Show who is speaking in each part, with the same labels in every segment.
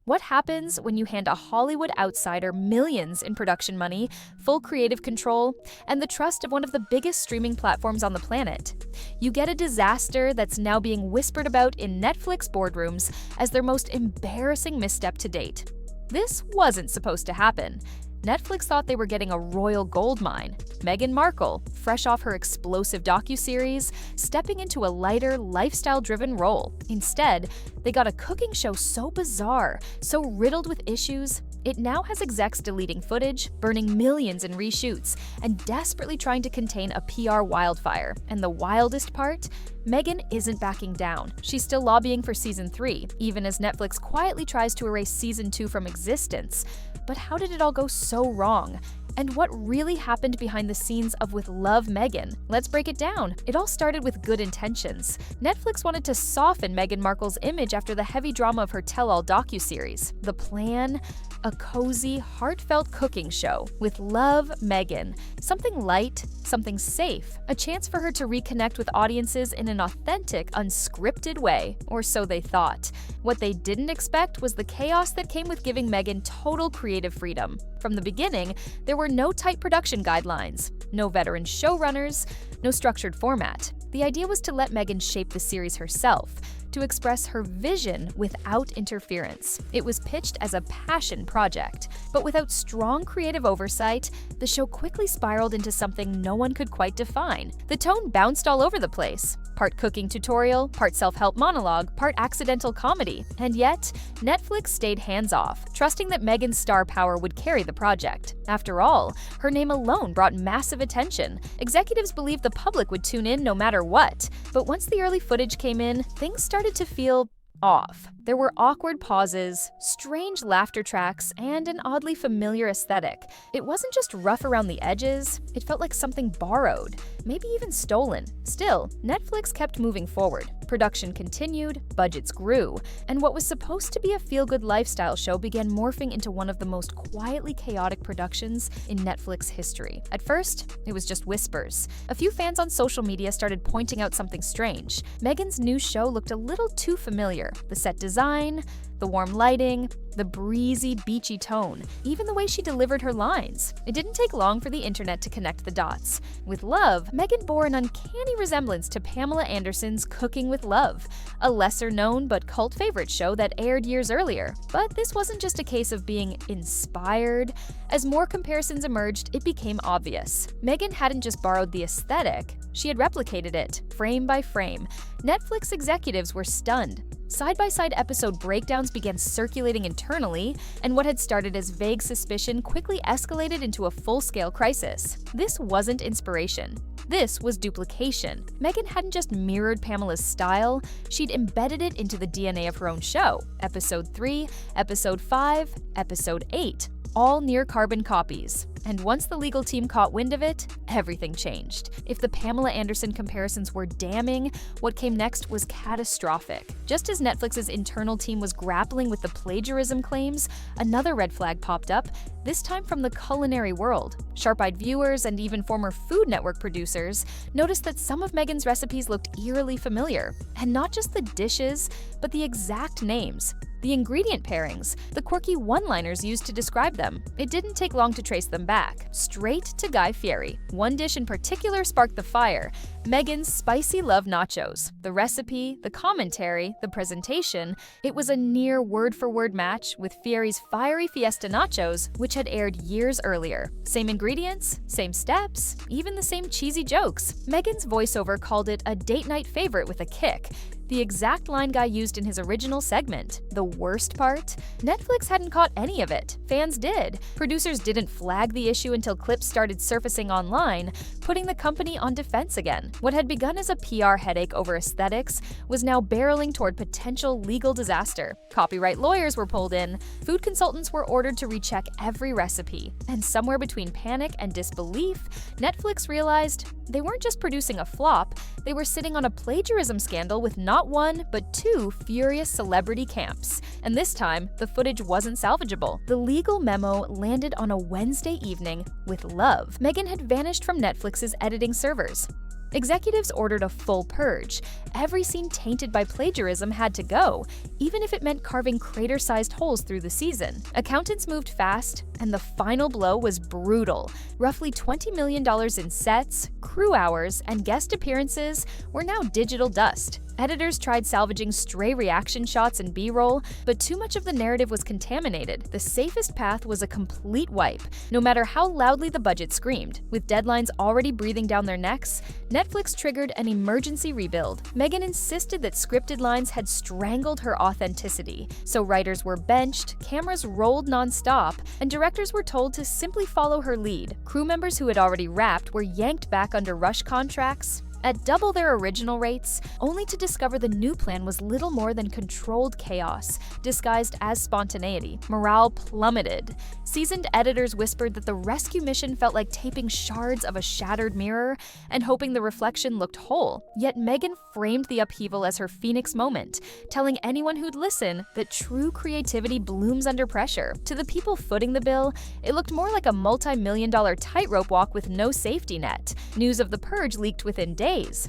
Speaker 1: What happens when you hand a Hollywood outsider millions in production money, full creative control, and the trust of one of the biggest streaming platforms on the planet? You get a disaster that's now being whispered about in Netflix boardrooms as their most embarrassing misstep to date. This wasn't supposed to happen. Netflix thought they were getting a royal goldmine. Meghan Markle, fresh off her explosive docuseries, stepping into a lighter, lifestyle-driven role. Instead, they got a cooking show so bizarre, so riddled with issues, it now has execs deleting footage, burning millions in reshoots, and desperately trying to contain a PR wildfire. And the wildest part? Meghan isn't backing down. She's still lobbying for Season 3, even as Netflix quietly tries to erase Season 2 from existence. But how did it all go so wrong? And what really happened behind the scenes of With Love, Meghan? Let's break it down. It all started with good intentions. Netflix wanted to soften Meghan Markle's image after the heavy drama of her tell-all docuseries. The plan? A cozy, heartfelt cooking show. With Love, Meghan. Something light, something safe. A chance for her to reconnect with audiences in an authentic, unscripted way. Or so they thought. What they didn't expect was the chaos that came with giving Meghan total creative freedom. From the beginning, there were no tight production guidelines, no veteran showrunners, no structured format. The idea was to let Meghan shape the series herself, to express her vision without interference. It was pitched as a passion project, but without strong creative oversight, the show quickly spiraled into something no one could quite define. The tone bounced all over the place. Part cooking tutorial, part self-help monologue, part accidental comedy. And yet, Netflix stayed hands-off, trusting that Meghan's star power would carry the project. After all, her name alone brought massive attention. Executives believed the public would tune in no matter what. But once the early footage came in, things started to feel off. There were awkward pauses, strange laughter tracks, and an oddly familiar aesthetic. It wasn't just rough around the edges, it felt like something borrowed, maybe even stolen. Still, Netflix kept moving forward. Production continued, budgets grew, and what was supposed to be a feel-good lifestyle show began morphing into one of the most quietly chaotic productions in Netflix history. At first, it was just whispers. A few fans on social media started pointing out something strange. Meghan's new show looked a little too familiar. The set design, the warm lighting, the breezy, beachy tone, even the way she delivered her lines. It didn't take long for the internet to connect the dots. With Love, Meghan bore an uncanny resemblance to Pamela Anderson's Cooking with Love, a lesser-known but cult favorite show that aired years earlier. But this wasn't just a case of being inspired. As more comparisons emerged, it became obvious. Meghan hadn't just borrowed the aesthetic, she had replicated it, frame by frame. Netflix executives were stunned. Side-by-side episode breakdowns began circulating internally, and what had started as vague suspicion quickly escalated into a full-scale crisis. This wasn't inspiration. This was duplication. Meghan hadn't just mirrored Pamela's style, she'd embedded it into the DNA of her own show. Episode 3, Episode 5, Episode 8. All near-carbon copies. And once the legal team caught wind of it, everything changed. If the Pamela Anderson comparisons were damning, what came next was catastrophic. Just as Netflix's internal team was grappling with the plagiarism claims, another red flag popped up, this time from the culinary world. Sharp-eyed viewers and even former Food Network producers noticed that some of Meghan's recipes looked eerily familiar. And not just the dishes, but the exact names. The ingredient pairings, the quirky one-liners used to describe them. It didn't take long to trace them back, straight to Guy Fieri. One dish in particular sparked the fire: Meghan's spicy love nachos. The recipe, the commentary, the presentation, it was a near word-for-word match with Fieri's fiery fiesta nachos, which had aired years earlier. Same ingredients, same steps, even the same cheesy jokes. Meghan's voiceover called it a date-night favorite with a kick. The exact line Guy used in his original segment. The worst part? Netflix hadn't caught any of it. Fans did. Producers didn't flag the issue until clips started surfacing online, putting the company on defense again. What had begun as a PR headache over aesthetics was now barreling toward potential legal disaster. Copyright lawyers were pulled in, food consultants were ordered to recheck every recipe, and somewhere between panic and disbelief, Netflix realized they weren't just producing a flop, they were sitting on a plagiarism scandal with not one, but two furious celebrity camps. And this time, the footage wasn't salvageable. The legal memo landed on a Wednesday evening with Love. Meghan had vanished from Netflix's editing servers. Executives ordered a full purge. Every scene tainted by plagiarism had to go, even if it meant carving crater-sized holes through the season. Accountants moved fast, and the final blow was brutal. Roughly $20 million in sets, crew hours, and guest appearances were now digital dust. Editors tried salvaging stray reaction shots and B-roll, but too much of the narrative was contaminated. The safest path was a complete wipe, no matter how loudly the budget screamed. With deadlines already breathing down their necks, Netflix triggered an emergency rebuild. Meghan insisted that scripted lines had strangled her authenticity, so writers were benched, cameras rolled non-stop, and directors were told to simply follow her lead. Crew members who had already wrapped were yanked back under rush contracts at double their original rates, only to discover the new plan was little more than controlled chaos, disguised as spontaneity. Morale plummeted. Seasoned editors whispered that the rescue mission felt like taping shards of a shattered mirror and hoping the reflection looked whole. Yet Meghan framed the upheaval as her phoenix moment, telling anyone who'd listen that true creativity blooms under pressure. To the people footing the bill, it looked more like a multi-million-dollar tightrope walk with no safety net. News of the purge leaked within days.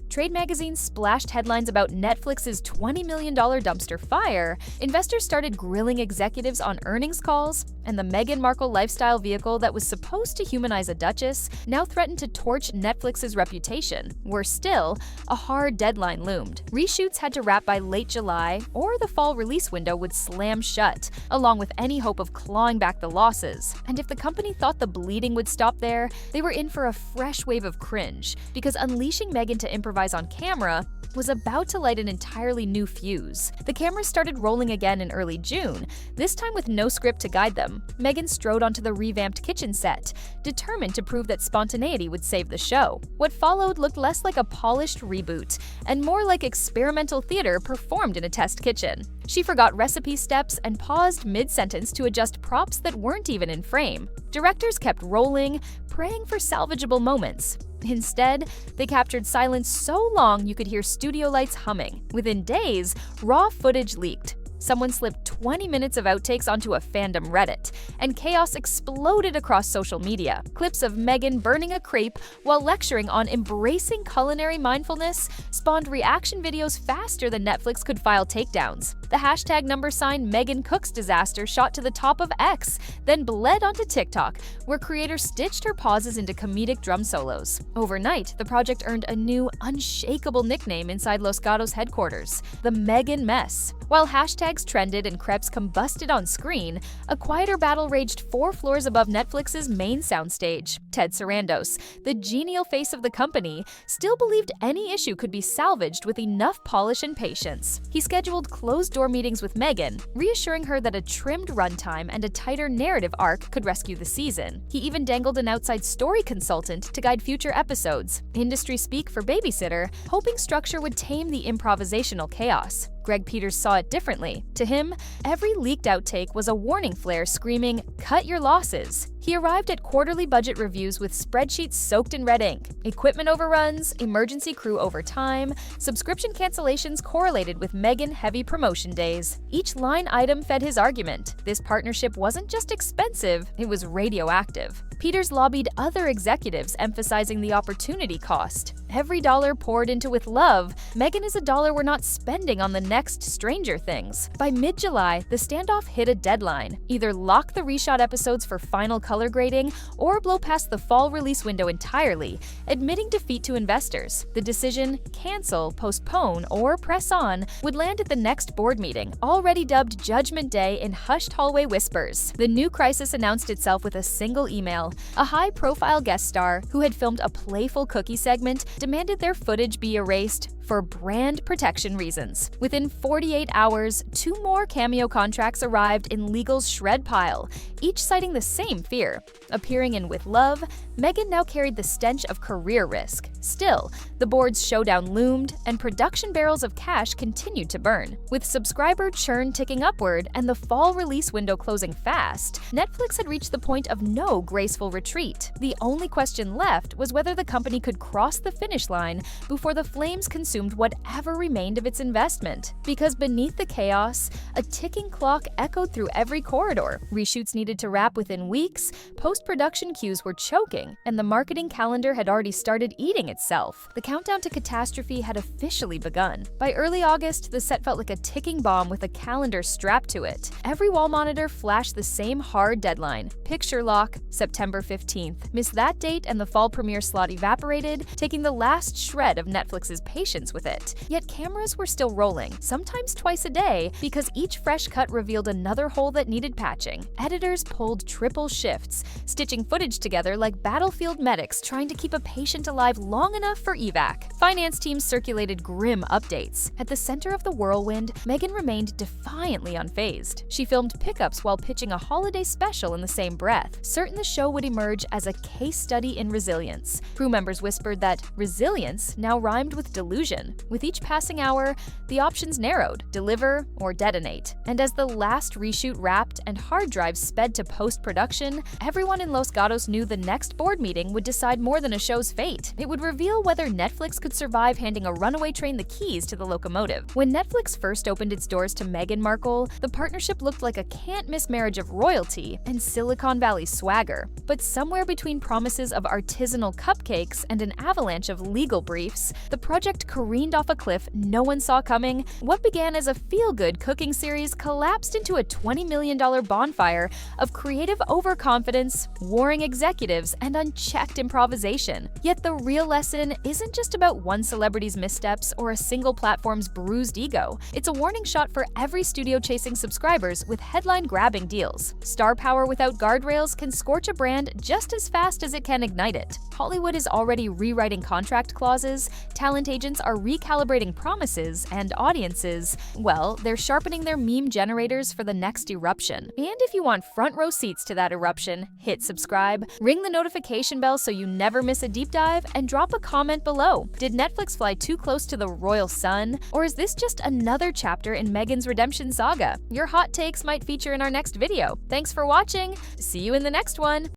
Speaker 1: Trade magazines splashed headlines about Netflix's $20 million dumpster fire, investors started grilling executives on earnings calls, and the Meghan Markle lifestyle vehicle that was supposed to humanize a duchess now threatened to torch Netflix's reputation. Worse still, a hard deadline loomed. Reshoots had to wrap by late July, or the fall release window would slam shut, along with any hope of clawing back the losses. And if the company thought the bleeding would stop there, they were in for a fresh wave of cringe, because unleashing Meghan to improvise on camera was about to light an entirely new fuse. The cameras started rolling again in early June, this time with no script to guide them. Meghan strode onto the revamped kitchen set, determined to prove that spontaneity would save the show. What followed looked less like a polished reboot, and more like experimental theater performed in a test kitchen. She forgot recipe steps and paused mid-sentence to adjust props that weren't even in frame. Directors kept rolling, praying for salvageable moments. Instead, they captured silence so long you could hear studio lights humming. Within days, raw footage leaked. Someone slipped 20 minutes of outtakes onto a fandom Reddit, and chaos exploded across social media. Clips of Meghan burning a crepe while lecturing on embracing culinary mindfulness spawned reaction videos faster than Netflix could file takedowns. The hashtag #sign Meghan Cooks disaster shot to the top of X, then bled onto TikTok, where creators stitched her pauses into comedic drum solos. Overnight, the project earned a new, unshakable nickname inside Los Gatos headquarters, the Meghan Mess. While hashtags trended and crepes combusted on screen, a quieter battle raged 4 floors above Netflix's main soundstage. Ted Sarandos, the genial face of the company, still believed any issue could be salvaged with enough polish and patience. He scheduled closed-door meetings with Meghan, reassuring her that a trimmed runtime and a tighter narrative arc could rescue the season. He even dangled an outside story consultant to guide future episodes, industry speak for babysitter, hoping structure would tame the improvisational chaos. Greg Peters saw it differently. To him, every leaked outtake was a warning flare screaming, "Cut your losses." He arrived at quarterly budget reviews with spreadsheets soaked in red ink. Equipment overruns, emergency crew overtime, subscription cancellations correlated with Meghan-heavy promotion days. Each line item fed his argument. This partnership wasn't just expensive, it was radioactive. Peters lobbied other executives, emphasizing the opportunity cost. Every dollar poured into with love, Meghan is a dollar we're not spending on the next Stranger Things. By mid-July, the standoff hit a deadline. Either lock the reshot episodes for final color grading or blow past the fall release window entirely, admitting defeat to investors. The decision, cancel, postpone, or press on, would land at the next board meeting, already dubbed Judgment Day in hushed hallway whispers. The new crisis announced itself with a single email. A high-profile guest star, who had filmed a playful cookie segment, demanded their footage be erased for brand protection reasons. Within 48 hours, 2 more cameo contracts arrived in legal's shred pile, each citing the same fear. Appearing in With Love, Meghan now carried the stench of career risk. Still, the board's showdown loomed, and production barrels of cash continued to burn. With subscriber churn ticking upward and the fall release window closing fast, Netflix had reached the point of no graceful retreat. The only question left was whether the company could cross the finish line before the flames consumed whatever remained of its investment. Because beneath the chaos, a ticking clock echoed through every corridor. Reshoots needed to wrap within weeks, post-production queues were choking, and the marketing calendar had already started eating shooting itself. The countdown to catastrophe had officially begun. By early August, the set felt like a ticking bomb with a calendar strapped to it. Every wall monitor flashed the same hard deadline: picture lock, September 15th. Miss that date and the fall premiere slot evaporated, taking the last shred of Netflix's patience with it. Yet cameras were still rolling, sometimes twice a day, because each fresh cut revealed another hole that needed patching. Editors pulled triple shifts, stitching footage together like battlefield medics trying to keep a patient alive long enough for evac. Finance teams circulated grim updates. At the center of the whirlwind, Meghan remained defiantly unfazed. She filmed pickups while pitching a holiday special in the same breath, certain the show would emerge as a case study in resilience. Crew members whispered that resilience now rhymed with delusion. With each passing hour, the options narrowed: deliver or detonate. And as the last reshoot wrapped and hard drives sped to post-production, everyone in Los Gatos knew the next board meeting would decide more than a show's fate. It would reveal whether Netflix could survive handing a runaway train the keys to the locomotive. When Netflix first opened its doors to Meghan Markle, the partnership looked like a can't-miss marriage of royalty and Silicon Valley swagger. But somewhere between promises of artisanal cupcakes and an avalanche of legal briefs, the project careened off a cliff no one saw coming. What began as a feel-good cooking series collapsed into a $20 million bonfire of creative overconfidence, warring executives, and unchecked improvisation. Yet the real lesson isn't just about one celebrity's missteps or a single platform's bruised ego. It's a warning shot for every studio chasing subscribers with headline-grabbing deals. Star power without guardrails can scorch a brand just as fast as it can ignite it. Hollywood is already rewriting contract clauses, talent agents are recalibrating promises, and audiences, well, they're sharpening their meme generators for the next eruption. And if you want front row seats to that eruption, hit subscribe, ring the notification bell so you never miss a deep dive, and drop a comment below. Did Netflix fly too close to the royal sun? Or is this just another chapter in Meghan's redemption saga? Your hot takes might feature in our next video. Thanks for watching. See you in the next one.